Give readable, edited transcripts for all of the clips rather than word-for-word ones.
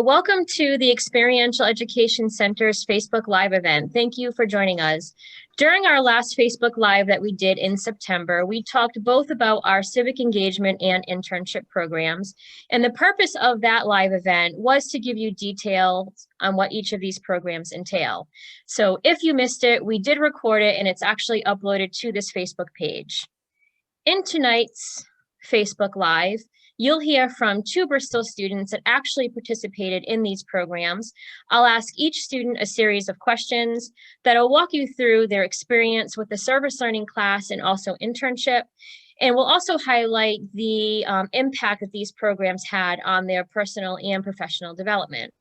welcome to the Experiential Education Center's Facebook Live event. Thank you for joining us. During our last Facebook Live that we did in September, we talked both about our civic engagement and internship programs. And the purpose of that live event was to give you details on what each of these programs entail. So if you missed it, we did record it and it's actually uploaded to this Facebook page. In tonight's Facebook Live, you'll hear from two Bristol students that actually participated in these programs. I'll ask each student a series of questions that'll walk you through their experience with the service learning class and also internship. And we'll also highlight the impact that these programs had on their personal and professional development.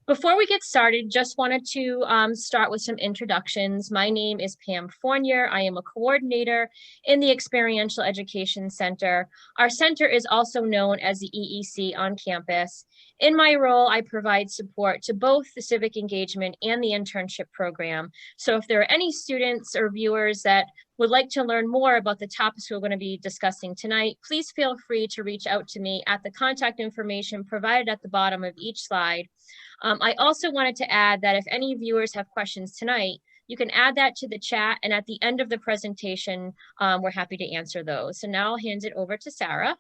Before we get started, just wanted to start with some introductions. My name is Pam Fournier. I am a coordinator in the Experiential Education Center. Our center is also known as the EEC on campus. In my role, I provide support to both the civic engagement and the internship program. So if there are any students or viewers that would like to learn more about the topics we're going to be discussing tonight, please feel free to reach out to me at the contact information provided at the bottom of each slide. I also wanted to add that if any viewers have questions tonight, you can add that to the chat, and at the end of the presentation, we're happy to answer those. So now I'll hand it over to Sarah.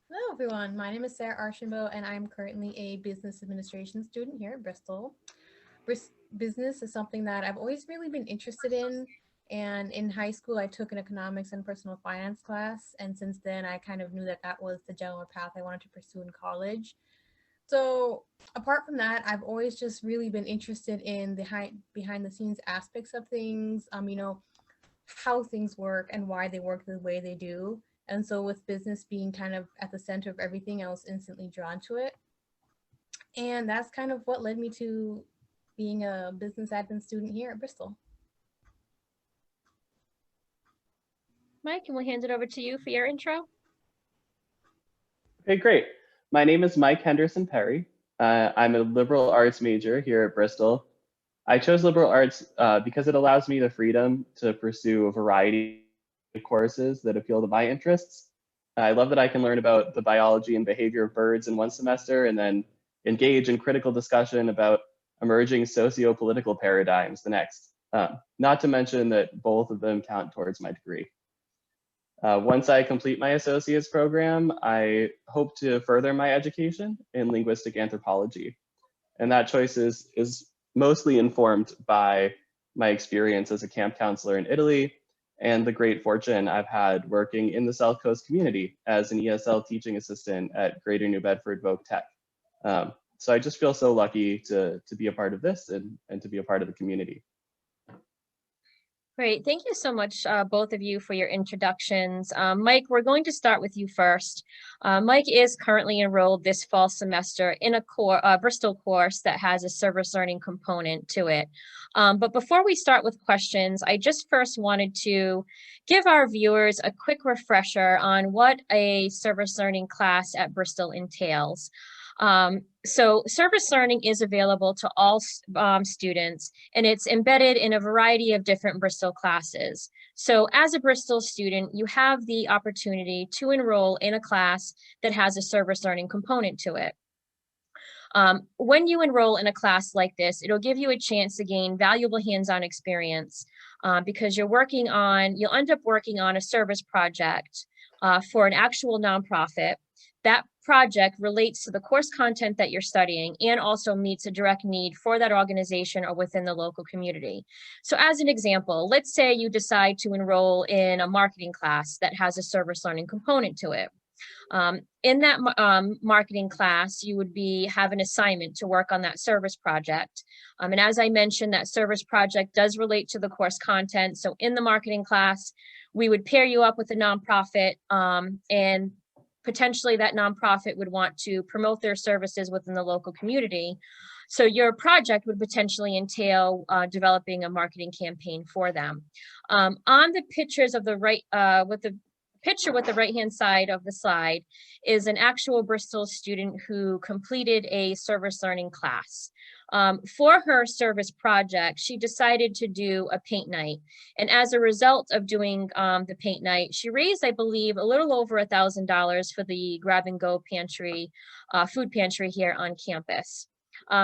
Hello everyone, my name is Sarah Archambault and I'm currently a business administration student here at Bristol. Business is something that I've always really been interested in, and in high school I took an economics and personal finance class, and since then I kind of knew that that was the general path I wanted to pursue in college. So apart from that, I've always just really been interested in the behind the scenes aspects of things, how things work and why they work the way they do. And so with business being kind of at the center of everything, I was instantly drawn to it. And that's kind of what led me to being a business admin student here at Bristol. Mike, and we'll hand it over to you for your intro. Okay, great. My name is Mike Henderson Perry. I'm a liberal arts major here at Bristol. I chose liberal arts because it allows me the freedom to pursue a variety of courses that appeal to my interests. I love that I can learn about the biology and behavior of birds in one semester and then engage in critical discussion about emerging socio-political paradigms the next. Not to mention that both of them count towards my degree. Once I complete my associate's program, I hope to further my education in linguistic anthropology. And that choice is mostly informed by my experience as a camp counselor in Italy and the great fortune I've had working in the South Coast community as an ESL teaching assistant at Greater New Bedford Voc Tech. So I just feel so lucky to be a part of this and to be a part of the community. Great, thank you so much, both of you, for your introductions. Mike, we're going to start with you first. Mike is currently enrolled this fall semester in a Bristol course that has a service learning component to it. But before we start with questions, I just first wanted to give our viewers a quick refresher on what a service learning class at Bristol entails. So service learning is available to all students, and it's embedded in a variety of different Bristol classes. So as a Bristol student, you have the opportunity to enroll in a class that has a service learning component to it. When you enroll in a class like this, it'll give you a chance to gain valuable hands-on experience because you'll end up working on a service project for an actual nonprofit. That project relates to the course content that you're studying and also meets a direct need for that organization or within the local community. So as an example, let's say you decide to enroll in a marketing class that has a service learning component to it. In that marketing class, you would have an assignment to work on that service project. And as I mentioned, that service project does relate to the course content. So in the marketing class, we would pair you up with a nonprofit, and potentially that nonprofit would want to promote their services within the local community. So your project would potentially entail developing a marketing campaign for them. On the pictures of the right, with the picture with the right-hand side of the slide is an actual Bristol student who completed a service learning class. For her service project, she decided to do a paint night. And as a result of doing the paint night, she raised, I believe, a little over $1,000 for the grab and go pantry, food pantry here on campus.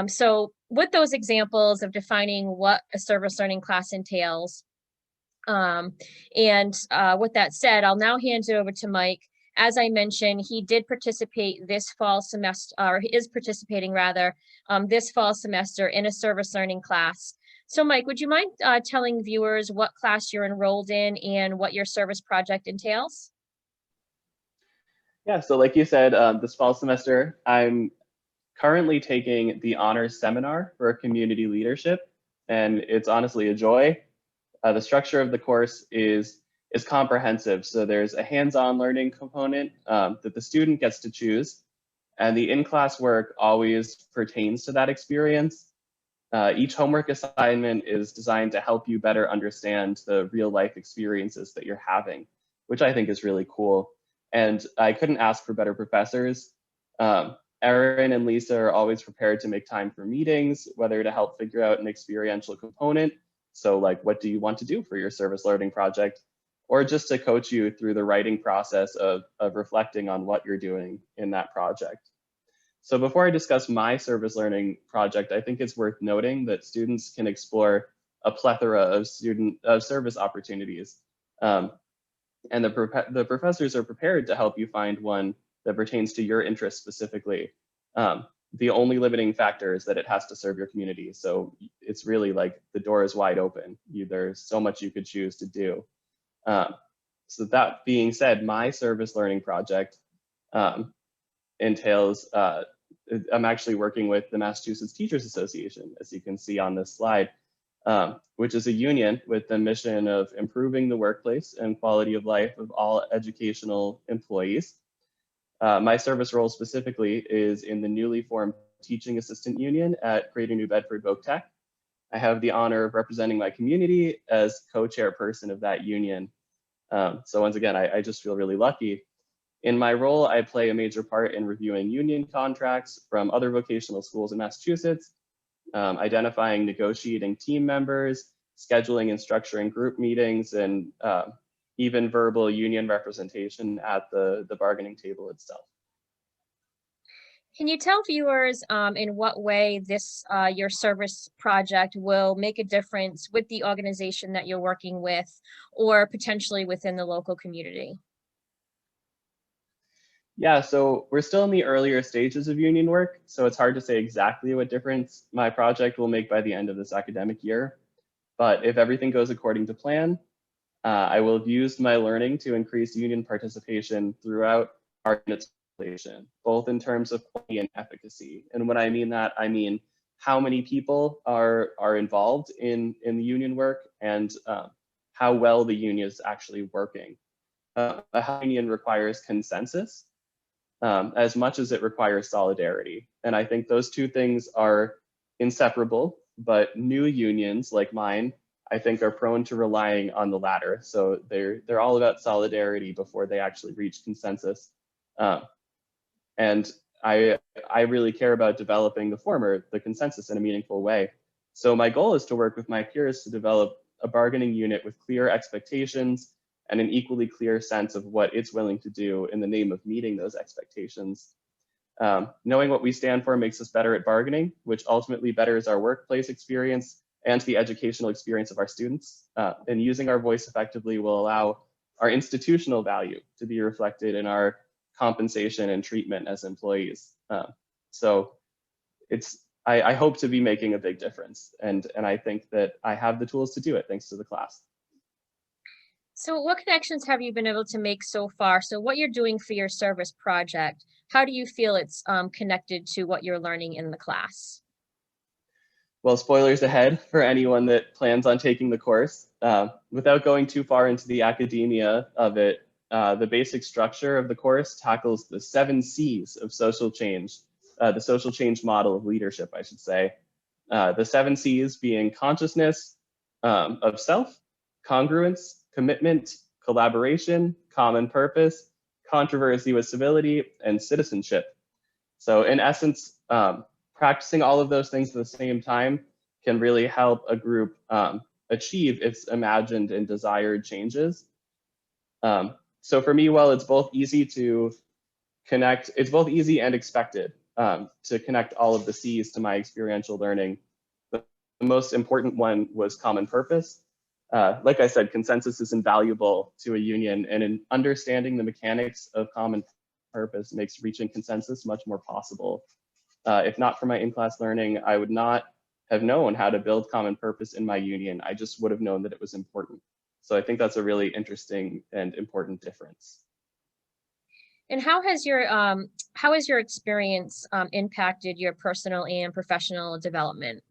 So with those examples of defining what a service learning class entails, with that said, I'll now hand it over to Mike. As I mentioned, he did participate this fall semester, or is participating rather, this fall semester in a service learning class. So Mike, would you mind telling viewers what class you're enrolled in and what your service project entails? Yeah, so like you said, this fall semester, I'm currently taking the honors seminar for community leadership, and it's honestly a joy. The structure of the course is comprehensive. So there's a hands-on learning component that the student gets to choose, and the in-class work always pertains to that experience. Each homework assignment is designed to help you better understand the real-life experiences that you're having, which I think is really cool. And I couldn't ask for better professors. Erin and Lisa are always prepared to make time for meetings, whether to help figure out an experiential component. So like, what do you want to do for your service learning project? Or just to coach you through the writing process of reflecting on what you're doing in that project. So before I discuss my service learning project, I think it's worth noting that students can explore a plethora of service opportunities. And the professors are prepared to help you find one that pertains to your interests specifically. The only limiting factor is that it has to serve your community. So it's really like the door is wide open. There's so much you could choose to do. So that being said, my service learning project entails, I'm actually working with the Massachusetts Teachers Association, as you can see on this slide, which is a union with the mission of improving the workplace and quality of life of all educational employees. My service role specifically is in the newly formed Teaching Assistant Union at Greater New Bedford Voc Tech. I have the honor of representing my community as co-chairperson of that union. So once again, I just feel really lucky. In my role, I play a major part in reviewing union contracts from other vocational schools in Massachusetts, identifying negotiating team members, scheduling and structuring group meetings, and even verbal union representation at the bargaining table itself. Can you tell viewers in what way this your service project will make a difference with the organization that you're working with, or potentially within the local community? Yeah, so we're still in the earlier stages of union work, so it's hard to say exactly what difference my project will make by the end of this academic year. But if everything goes according to plan, I will have used my learning to increase union participation throughout our unit's population, both in terms of quality and efficacy. And when I mean that, I mean how many people are involved in the union work and how well the union is actually working. A union requires consensus as much as it requires solidarity. And I think those two things are inseparable, but new unions like mine, I think, are prone to relying on the latter. So they're all about solidarity before they actually reach consensus. And I really care about developing the former, the consensus, in a meaningful way. So my goal is to work with my peers to develop a bargaining unit with clear expectations and an equally clear sense of what it's willing to do in the name of meeting those expectations. Knowing what we stand for makes us better at bargaining, which ultimately betters our workplace experience and the educational experience of our students. And using our voice effectively will allow our institutional value to be reflected in our compensation and treatment as employees. So I hope to be making a big difference. And I think that I have the tools to do it thanks to the class. So what connections have you been able to make so far? So what you're doing for your service project, how do you feel it's connected to what you're learning in the class? Well, spoilers ahead for anyone that plans on taking the course. Without going too far into the academia of it, the basic structure of the course tackles the 7 C's of social change, the social change model of leadership, I should say. The 7 C's being consciousness of self, congruence, commitment, collaboration, common purpose, controversy with civility, and citizenship. So in essence, practicing all of those things at the same time can really help a group achieve its imagined and desired changes. So for me, while it's both easy to connect, it's both easy and expected to connect all of the C's to my experiential learning. The most important one was common purpose. Like I said, consensus is invaluable to a union, and in understanding the mechanics of common purpose makes reaching consensus much more possible. If not for my in-class learning, I would not have known how to build common purpose in my union. I just would have known that it was important. So I think that's a really interesting and important difference. And how has your experience impacted your personal and professional development?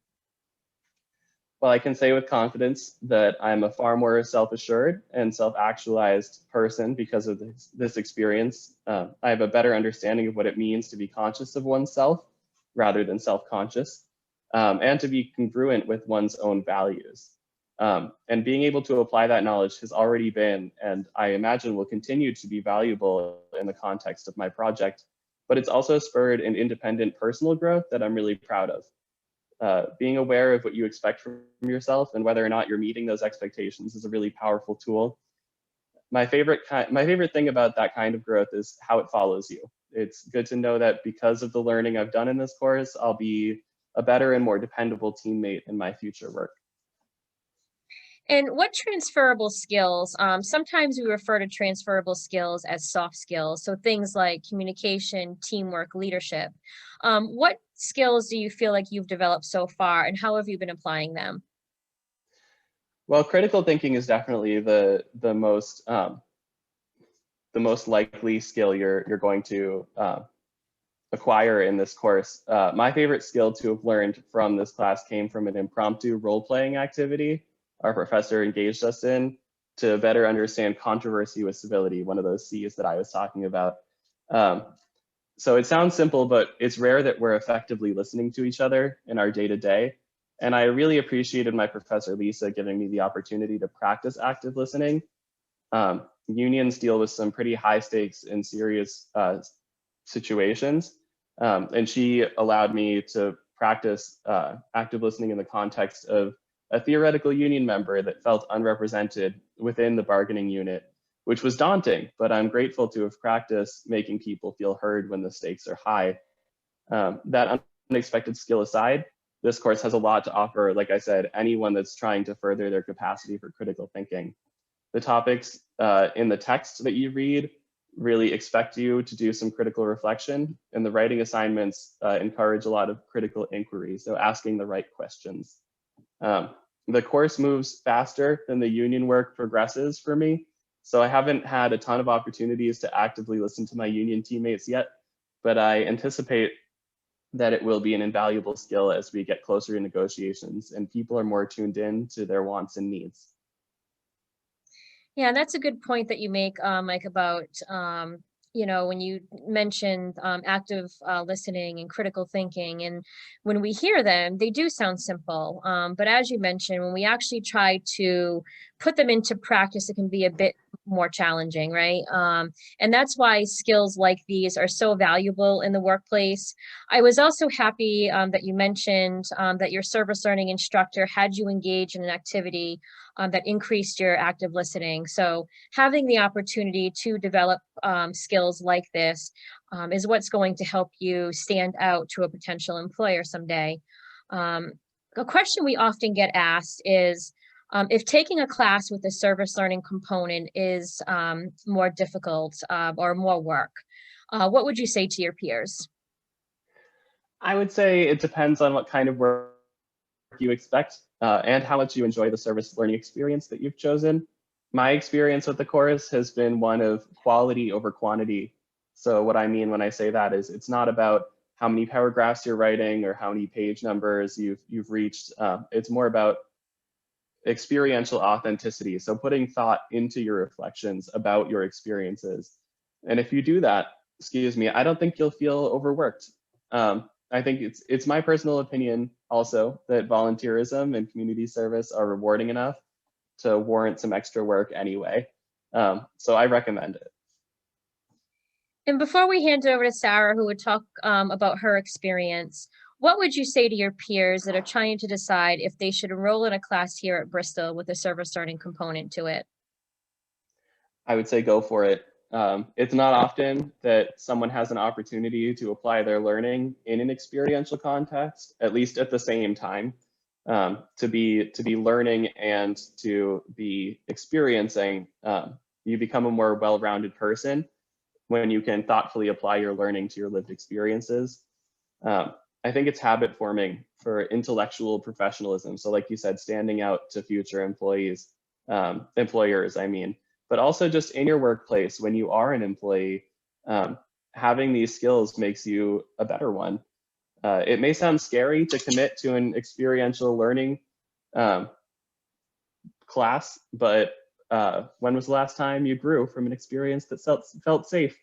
Well, I can say with confidence that I'm a far more self-assured and self-actualized person because of this experience. I have a better understanding of what it means to be conscious of oneself rather than self-conscious, and to be congruent with one's own values. And being able to apply that knowledge has already been, and I imagine will continue to be valuable in the context of my project, but it's also spurred an independent personal growth that I'm really proud of. Being aware of what you expect from yourself and whether or not you're meeting those expectations is a really powerful tool. My favorite thing about that kind of growth is how it follows you. It's good to know that because of the learning I've done in this course, I'll be a better and more dependable teammate in my future work. And what transferable skills, sometimes we refer to transferable skills as soft skills, so things like communication, teamwork, leadership. What skills do you feel like you've developed so far, and how have you been applying them? Well, critical thinking is definitely the most likely skill you're going to acquire in this course. My favorite skill to have learned from this class came from an impromptu role-playing activity our professor engaged us in to better understand controversy with civility, one of those C's that I was talking about. So it sounds simple, but it's rare that we're effectively listening to each other in our day-to-day. And I really appreciated my professor, Lisa, giving me the opportunity to practice active listening. Unions deal with some pretty high stakes and serious situations. And she allowed me to practice active listening in the context of a theoretical union member that felt unrepresented within the bargaining unit, which was daunting, but I'm grateful to have practiced making people feel heard when the stakes are high. That unexpected skill aside, this course has a lot to offer, like I said, anyone that's trying to further their capacity for critical thinking. The topics in the text that you read really expect you to do some critical reflection, and the writing assignments encourage a lot of critical inquiry, so asking the right questions. The course moves faster than the union work progresses for me, so I haven't had a ton of opportunities to actively listen to my union teammates yet, but I anticipate that it will be an invaluable skill as we get closer to negotiations and people are more tuned in to their wants and needs. Yeah, and that's a good point that you make, Mike, about when you mentioned active listening and critical thinking, and when we hear them, they do sound simple. But as you mentioned, when we actually try to put them into practice, it can be a bit more challenging, right? And that's why skills like these are so valuable in the workplace. I was also happy that you mentioned that your service learning instructor had you engage in an activity that increased your active listening. So having the opportunity to develop skills like this is what's going to help you stand out to a potential employer someday. A question we often get asked is, if taking a class with a service learning component is more difficult or more work, what would you say to your peers? I would say it depends on what kind of work you expect and how much you enjoy the service learning experience that you've chosen. My experience with the course has been one of quality over quantity. So what I mean when I say that is it's not about how many paragraphs you're writing or how many page numbers you've reached. It's more about experiential authenticity. So putting thought into your reflections about your experiences. And if you do that, I don't think you'll feel overworked. I think it's my personal opinion also that volunteerism and community service are rewarding enough to warrant some extra work anyway. So I recommend it. And before we hand it over to Sarah, who would talk about her experience, what would you say to your peers that are trying to decide if they should enroll in a class here at Bristol with a service learning component to it? I would say go for it. It's not often that someone has an opportunity to apply their learning in an experiential context, at least at the same time, to be learning and to be experiencing. You become a more well-rounded person when you can thoughtfully apply your learning to your lived experiences. I think it's habit forming for intellectual professionalism. So like you said, standing out to future employers, I mean, but also just in your workplace when you are an employee, having these skills makes you a better one. It may sound scary to commit to an experiential learning class, but when was the last time you grew from an experience that felt safe?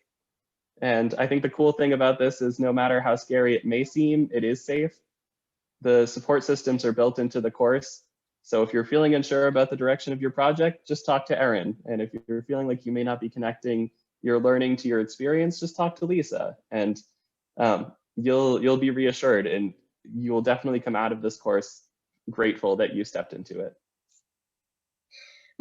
And I think the cool thing about this is no matter how scary it may seem, it is safe. The support systems are built into the course. So if you're feeling unsure about the direction of your project, just talk to Erin. And if you're feeling like you may not be connecting your learning to your experience, just talk to Lisa. And you'll be reassured, and you will definitely come out of this course grateful that you stepped into it.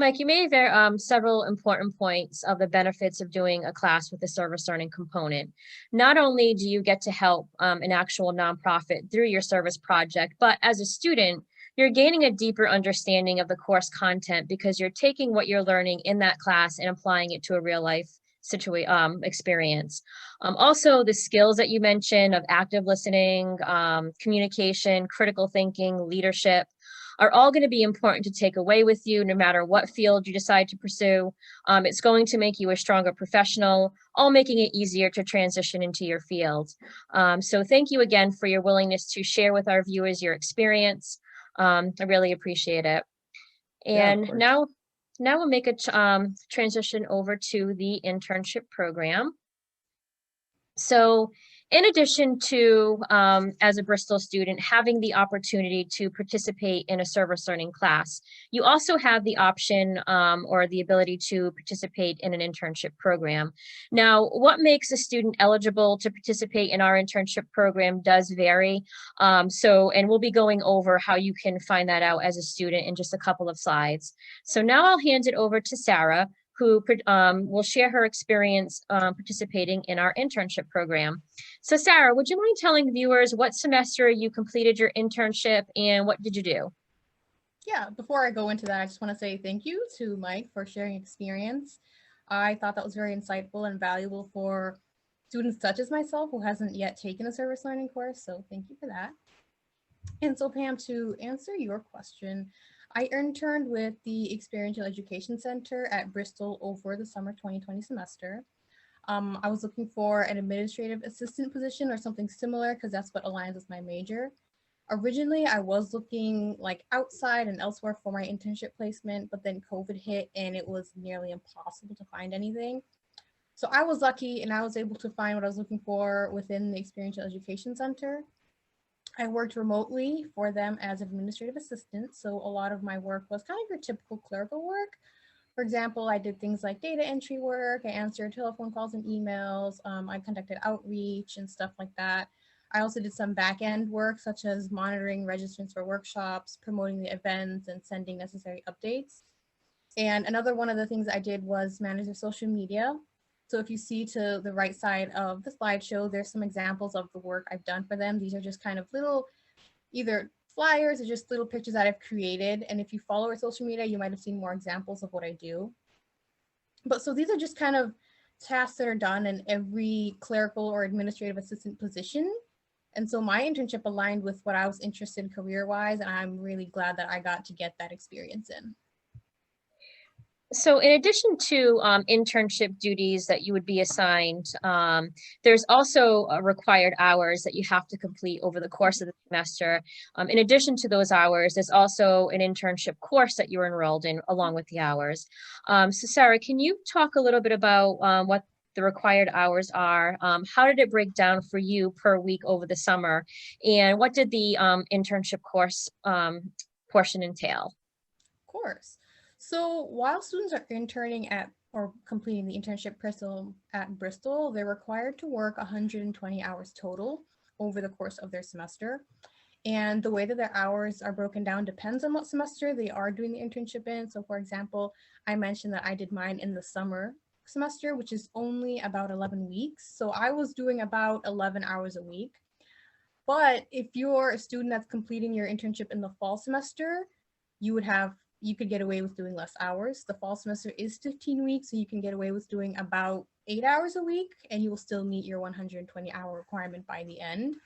Mike, you made several important points of the benefits of doing a class with a service learning component. Not only do you get to help an actual nonprofit through your service project, but as a student, you're gaining a deeper understanding of the course content because you're taking what you're learning in that class and applying it to a real life experience. Also, the skills that you mentioned of active listening, communication, critical thinking, leadership, are all going to be important to take away with you no matter what field you decide to pursue. It's going to make you a stronger professional, all making it easier to transition into your field. So thank you again for your willingness to share with our viewers your experience. I really appreciate it. And now we'll make a transition over to the internship program. So in addition to, as a Bristol student, having the opportunity to participate in a service learning class, you also have the option or the ability to participate in an internship program. Now, what makes a student eligible to participate in our internship program does vary. And we'll be going over how you can find that out as a student in just a couple of slides. So now I'll hand it over to Sarah, who will share her experience participating in our internship program. So Sarah, would you mind telling viewers what semester you completed your internship and what did you do? Yeah, before I go into that, I just want to say thank you to Mike for sharing experience. I thought that was very insightful and valuable for students such as myself who hasn't yet taken a service learning course, so thank you for that. And so Pam, to answer your question, I interned with the Experiential Education Center at Bristol over the summer 2020 semester. I was looking for an administrative assistant position or something similar because that's what aligns with my major. Originally, I was looking like outside and elsewhere for my internship placement, but then COVID hit and it was nearly impossible to find anything. So I was lucky and I was able to find what I was looking for within the Experiential Education Center. I worked remotely for them as an administrative assistant, so a lot of my work was kind of your typical clerical work. For example, I did things like data entry work, I answered telephone calls and emails, I conducted outreach and stuff like that. I also did some back-end work, such as monitoring registrants for workshops, promoting the events, and sending necessary updates. And another one of the things I did was manage their social media. So if you see to the right side of the slideshow, there's some examples of the work I've done for them. These are just kind of little, either flyers or just little pictures that I've created. And if you follow our social media, you might have seen more examples of what I do. But so these are just kind of tasks that are done in every clerical or administrative assistant position. And so my internship aligned with what I was interested in career-wise, and I'm really glad that I got to get that experience in. So in addition to internship duties that you would be assigned, there's also required hours that you have to complete over the course of the semester. In addition to those hours, there's also an internship course that you're enrolled in along with the hours. So Sarah, can you talk a little bit about what the required hours are? How did it break down for you per week over the summer? And what did the internship course portion entail? Of course. So while students are interning at or completing the internship at Bristol, they're required to work 120 hours total over the course of their semester. And the way that their hours are broken down depends on what semester they are doing the internship in. So for example, I mentioned that I did mine in the summer semester, which is only about 11 weeks. So I was doing about 11 hours a week. But if you're a student that's completing your internship in the fall semester, you could get away with doing less hours. The fall semester is 15 weeks, so you can get away with doing about 8 hours a week, and you will still meet your 120-hour requirement by the end.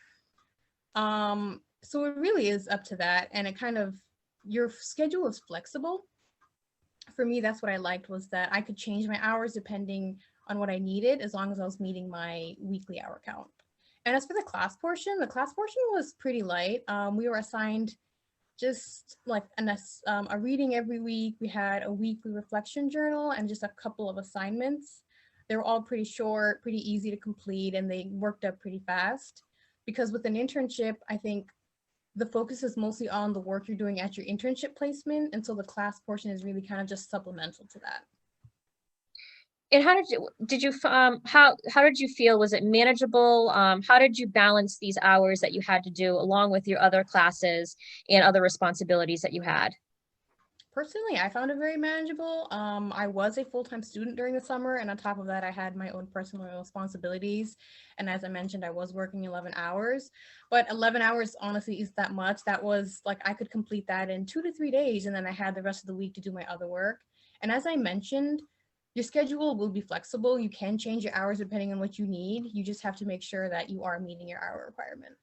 So it really is up to that, and your schedule is flexible. For me, that's what I liked, was that I could change my hours depending on what I needed, as long as I was meeting my weekly hour count. And as for the class portion was pretty light. We were assigned just like a reading every week. We had a weekly reflection journal and just a couple of assignments. They were all pretty short, pretty easy to complete, and they worked up pretty fast. Because with an internship, I think the focus is mostly on the work you're doing at your internship placement, and so the class portion is really kind of just supplemental to that. And how did you feel? Was it manageable? How did you balance these hours that you had to do along with your other classes and other responsibilities that you had? Personally, I found it very manageable. I was a full-time student during the summer, and on top of that, I had my own personal responsibilities. And as I mentioned, I was working 11 hours, but 11 hours honestly is that much. That was like, I could complete that in 2 to 3 days, and then I had the rest of the week to do my other work. And as I mentioned, your schedule will be flexible. You can change your hours depending on what you need. You just have to make sure that you are meeting your hour requirement.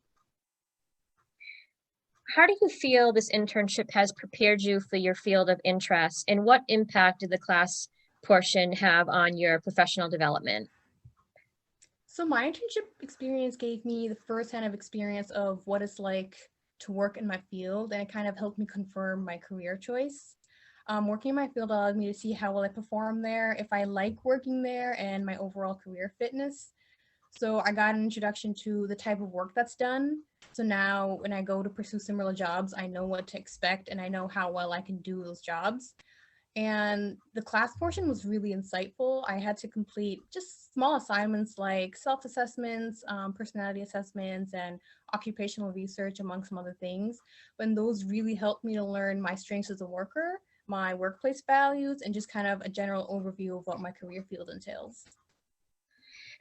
How do you feel this internship has prepared you for your field of interest, and what impact did the class portion have on your professional development? So my internship experience gave me the first-hand of experience of what it's like to work in my field, and it kind of helped me confirm my career choice. Working in my field allowed me to see how well I perform there, if I like working there, and my overall career fitness. So I got an introduction to the type of work that's done. So now when I go to pursue similar jobs, I know what to expect and I know how well I can do those jobs. And the class portion was really insightful. I had to complete just small assignments like self-assessments, personality assessments, and occupational research, among some other things. But those really helped me to learn my strengths as a worker, my workplace values, and just kind of a general overview of what my career field entails.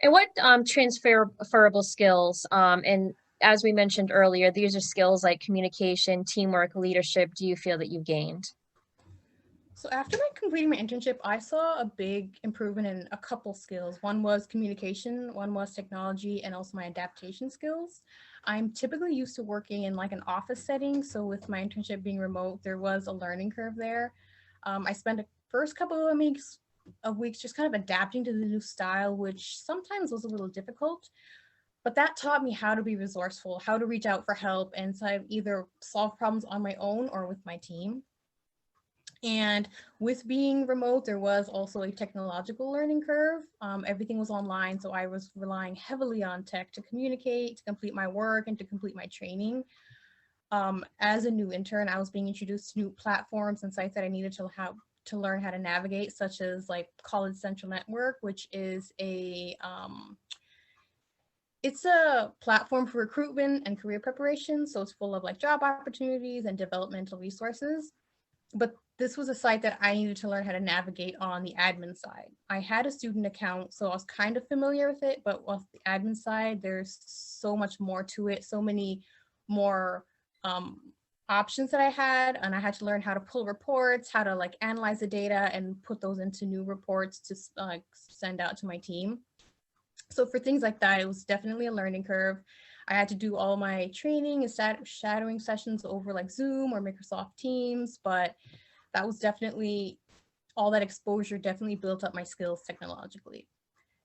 And what transferable skills, and as we mentioned earlier, these are skills like communication, teamwork, leadership, do you feel that you've gained? So after completing my internship, I saw a big improvement in a couple skills. One was communication, one was technology, and also my adaptation skills. I'm typically used to working in like an office setting, so with my internship being remote, there was a learning curve there. I spent the first couple of weeks just kind of adapting to the new style, which sometimes was a little difficult. But that taught me how to be resourceful, how to reach out for help, and so I've either solve problems on my own or with my team. And with being remote, there was also a technological learning curve. Everything was online, so I was relying heavily on tech to communicate, to complete my work, and to complete my training. As a new intern, I was being introduced to new platforms and sites that I needed to learn how to navigate, such as like College Central Network, which is it's a platform for recruitment and career preparation. So it's full of like job opportunities and developmental resources. But this was a site that I needed to learn how to navigate on the admin side. I had a student account, so I was kind of familiar with it, but with the admin side, there's so much more to it, so many more options that I had, and I had to learn how to pull reports, how to like analyze the data and put those into new reports to send out to my team. So for things like that, it was definitely a learning curve. I had to do all my training and shadowing sessions over like Zoom or Microsoft Teams, but that was definitely, all that exposure definitely built up my skills technologically.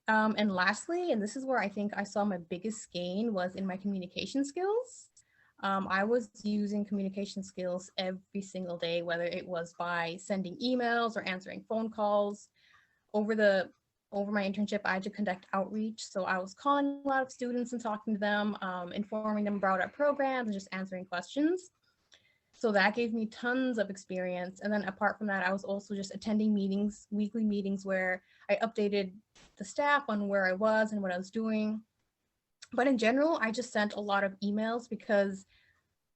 And lastly, and this is where I think I saw my biggest gain, was in my communication skills. I was using communication skills every single day, whether it was by sending emails or answering phone calls. Over my internship, I had to conduct outreach. So I was calling a lot of students and talking to them, informing them about our programs and just answering questions. So that gave me tons of experience. And then apart from that, I was also just attending meetings, weekly meetings where I updated the staff on where I was and what I was doing. But in general, I just sent a lot of emails because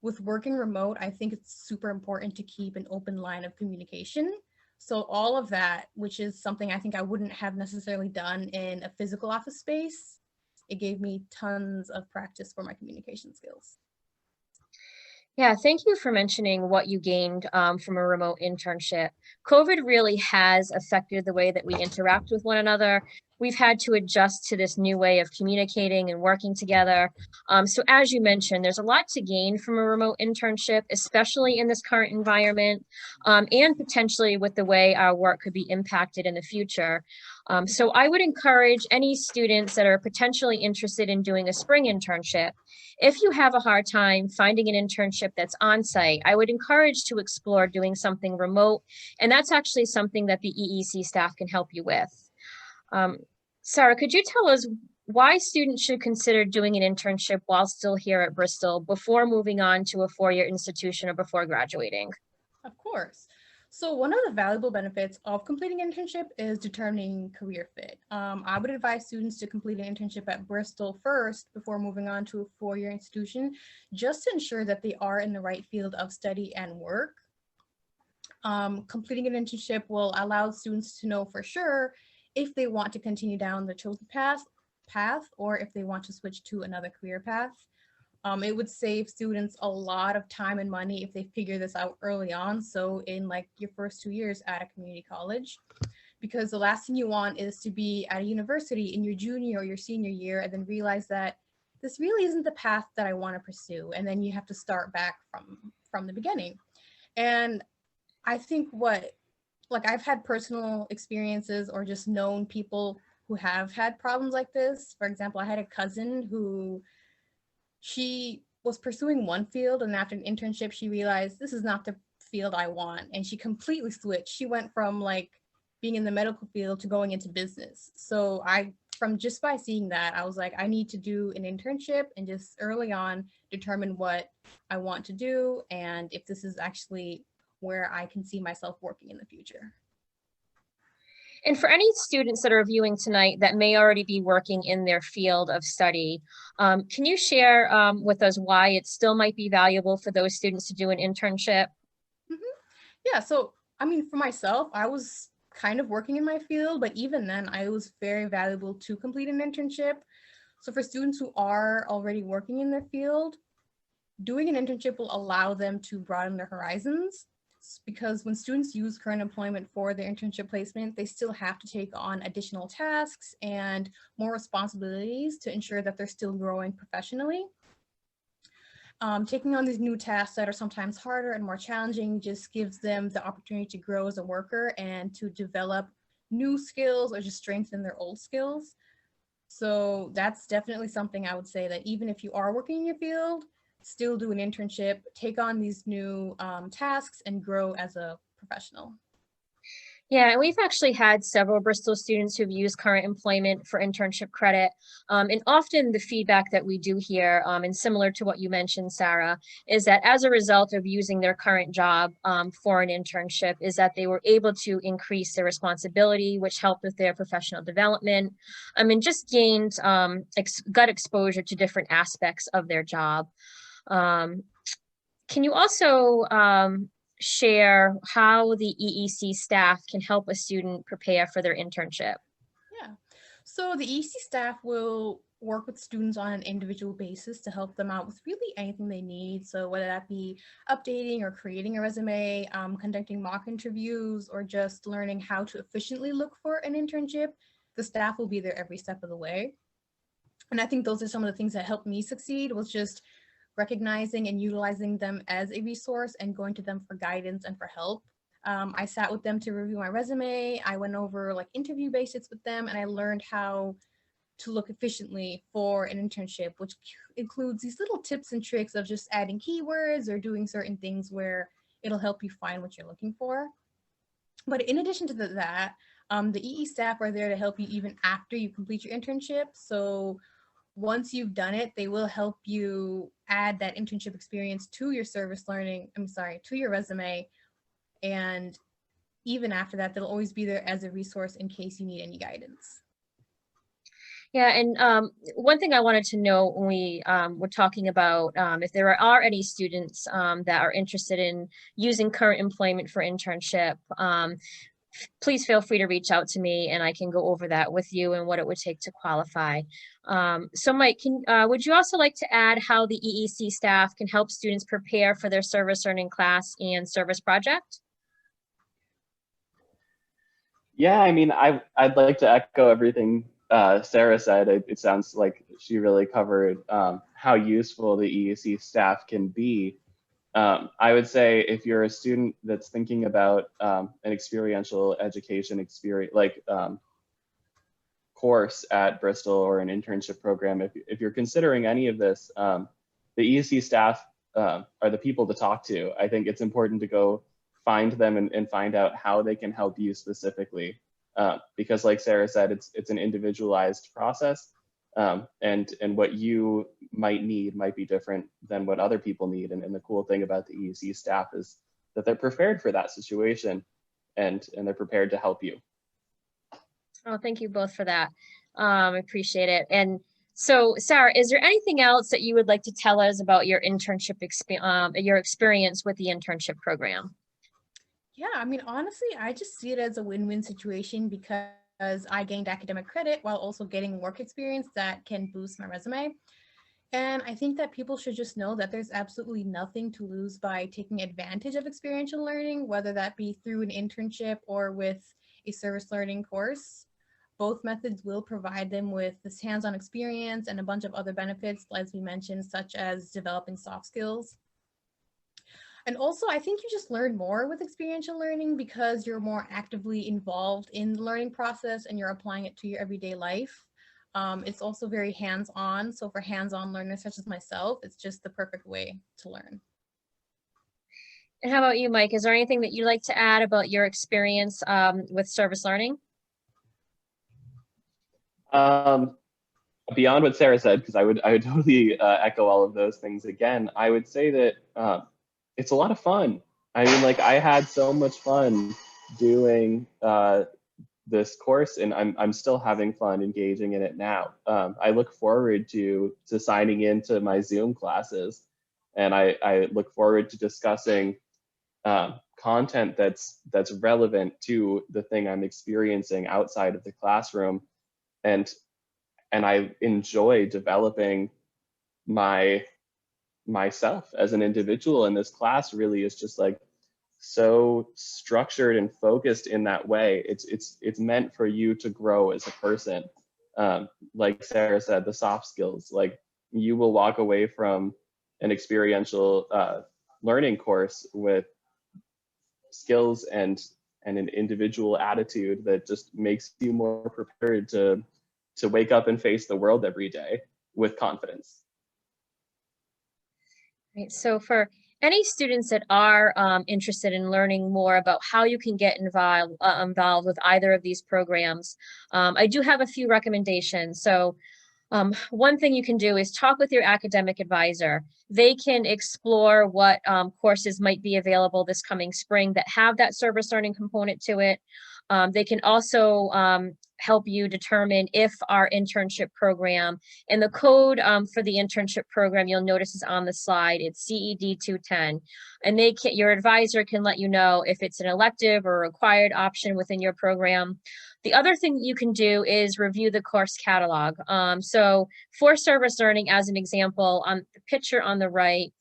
with working remote, I think it's super important to keep an open line of communication. So all of that, which is something I think I wouldn't have necessarily done in a physical office space, it gave me tons of practice for my communication skills. Yeah, thank you for mentioning what you gained from a remote internship. COVID really has affected the way that we interact with one another. We've had to adjust to this new way of communicating and working together. So as you mentioned, there's a lot to gain from a remote internship, especially in this current environment, and potentially with the way our work could be impacted in the future. So I would encourage any students that are potentially interested in doing a spring internship. If you have a hard time finding an internship that's on site, I would encourage to explore doing something remote. And that's actually something that the EEC staff can help you with. Sarah, could you tell us why students should consider doing an internship while still here at Bristol before moving on to a four-year institution or before graduating? Of course. So one of the valuable benefits of completing an internship is determining career fit. I would advise students to complete an internship at Bristol first before moving on to a four-year institution, just to ensure that they are in the right field of study and work. Completing an internship will allow students to know for sure if they want to continue down the chosen path or if they want to switch to another career path. It would save students a lot of time and money if they figure this out early on. So in like your first 2 years at a community college, because the last thing you want is to be at a university in your junior or your senior year and then realize that this really isn't the path that I want to pursue. And then you have to start back from the beginning. And I think I've had personal experiences or just known people who have had problems like this. For example, I had a cousin who she was pursuing one field, and after an internship, she realized this is not the field I want. And she completely switched. She went from like being in the medical field to going into business. So from just by seeing that, I was like, I need to do an internship and just early on determine what I want to do and if this is actually where I can see myself working in the future. And for any students that are viewing tonight that may already be working in their field of study, can you share with us why it still might be valuable for those students to do an internship? Yeah, so I mean, for myself, I was kind of working in my field, but even then, it was very valuable to complete an internship. So for students who are already working in their field, doing an internship will allow them to broaden their horizons, because when students use current employment for their internship placement, they still have to take on additional tasks and more responsibilities to ensure that they're still growing professionally. Taking on these new tasks that are sometimes harder and more challenging just gives them the opportunity to grow as a worker and to develop new skills or just strengthen their old skills. So that's definitely something I would say, that even if you are working in your field, still do an internship, take on these new tasks and grow as a professional. Yeah, and we've actually had several Bristol students who've used current employment for internship credit. And often the feedback that we do hear, and similar to what you mentioned, Sarah, is that as a result of using their current job for an internship, is that they were able to increase their responsibility, which helped with their professional development, and just gained gut exposure to different aspects of their job. Can you also share how the EEC staff can help a student prepare for their internship? Yeah, so the EEC staff will work with students on an individual basis to help them out with really anything they need. So whether that be updating or creating a resume, conducting mock interviews, or just learning how to efficiently look for an internship, the staff will be there every step of the way. And I think those are some of the things that helped me succeed, was just recognizing and utilizing them as a resource and going to them for guidance and for help. I sat with them to review my resume. I went over like interview basics with them, and I learned how to look efficiently for an internship, which includes these little tips and tricks of just adding keywords or doing certain things where it'll help you find what you're looking for. But in addition to that, the EE staff are there to help you even after you complete your internship. So once you've done it, they will help you add that internship experience to your to your resume. And even after that, they'll always be there as a resource in case you need any guidance. Yeah, and one thing I wanted to know when we were talking about if there are any students that are interested in using current employment for internship, please feel free to reach out to me and I can go over that with you and what it would take to qualify. So Mike, would you also like to add how the EEC staff can help students prepare for their service learning class and service project? Yeah, I mean, I'd like to echo everything Sarah said. It sounds like she really covered how useful the EEC staff can be. I would say if you're a student that's thinking about an experiential education experience, like course at Bristol or an internship program, if you're considering any of this, the EEC staff are the people to talk to. I think it's important to go find them and find out how they can help you specifically. Because like Sarah said, it's an individualized process, and what you might need might be different than what other people need. And the cool thing about the EEC staff is that they're prepared for that situation, and they're prepared to help you. Oh, thank you both for that. I appreciate it. And so, Sarah, is there anything else that you would like to tell us about your internship your experience with the internship program? Yeah, I mean, honestly, I just see it as a win-win situation because I gained academic credit while also getting work experience that can boost my resume. And I think that people should just know that there's absolutely nothing to lose by taking advantage of experiential learning, whether that be through an internship or with a service learning course. Both methods will provide them with this hands-on experience and a bunch of other benefits, as we mentioned, such as developing soft skills. And also, I think you just learn more with experiential learning because you're more actively involved in the learning process and you're applying it to your everyday life. It's also very hands-on. So for hands-on learners such as myself, it's just the perfect way to learn. And how about you, Mike? Is there anything that you'd like to add about your experience with service learning? Beyond what Sarah said, because I would totally echo all of those things again. I would say that it's a lot of fun. I mean, like I had so much fun doing this course, and I'm still having fun engaging in it now. I look forward to signing into my Zoom classes, and I look forward to discussing content that's relevant to the thing I'm experiencing outside of the classroom, and I enjoy developing myself as an individual. And this class really is just like so structured and focused in that way. It's meant for you to grow as a person. Like Sarah said, the soft skills, like you will walk away from an experiential learning course with skills and an individual attitude that just makes you more prepared to wake up and face the world every day with confidence. Right. So for any students that are interested in learning more about how you can get involved with either of these programs, I do have a few recommendations. So one thing you can do is talk with your academic advisor. They can explore what courses might be available this coming spring that have that service learning component to it. They can also help you determine if our internship program, and the code for the internship program you'll notice is on the slide, it's CED 210. And your advisor can let you know if it's an elective or required option within your program. The other thing you can do is review the course catalog. So for service learning, as an example, on the picture on the right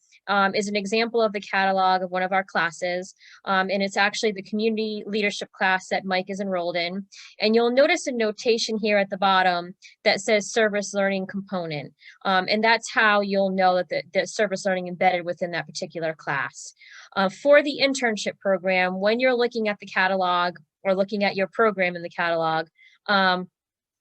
is an example of the catalog of one of our classes. And it's actually the community leadership class that Mike is enrolled in. And you'll notice a notation here at the bottom that says service learning component. And that's how you'll know that the service learning embedded within that particular class. For the internship program, when you're looking at the catalog or looking at your program in the catalog,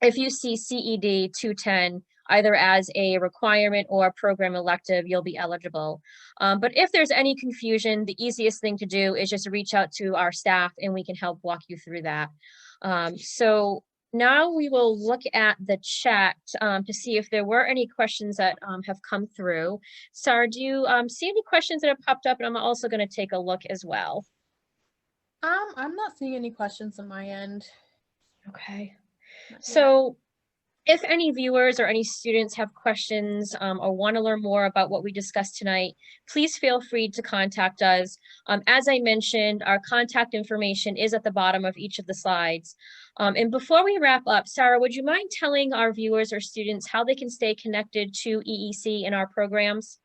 if you see CED 210, either as a requirement or a program elective, you'll be eligible. But if there's any confusion, the easiest thing to do is just reach out to our staff and we can help walk you through that. So Now we will look at the chat to see if there were any questions that have come through. Sarah, do you see any questions that have popped up? And I'm also going to take a look as well. I'm not seeing any questions on my end. Okay. Not yet. So if any viewers or any students have questions or want to learn more about what we discussed tonight, please feel free to contact us. As I mentioned, our contact information is at the bottom of each of the slides. And before we wrap up, Sarah, would you mind telling our viewers or students how they can stay connected to EEC in our programs?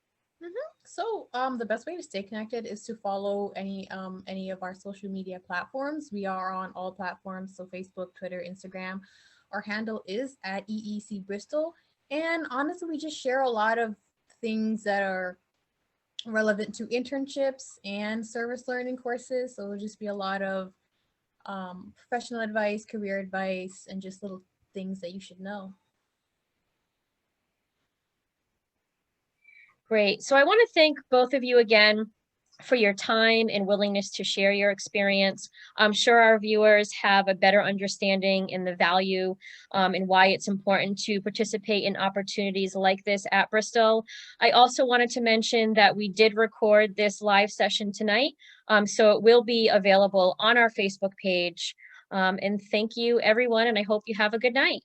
So the best way to stay connected is to follow any of our social media platforms. We are on all platforms, so Facebook, Twitter, Instagram. Our handle is at EEC Bristol. And honestly, we just share a lot of things that are relevant to internships and service learning courses. So it'll just be a lot of professional advice, career advice, and just little things that you should know. Great. So I want to thank both of you again for your time and willingness to share your experience. I'm sure our viewers have a better understanding in the value and why it's important to participate in opportunities like this at Bristol. I also wanted to mention that we did record this live session tonight, so it will be available on our Facebook page. And thank you, everyone, and I hope you have a good night.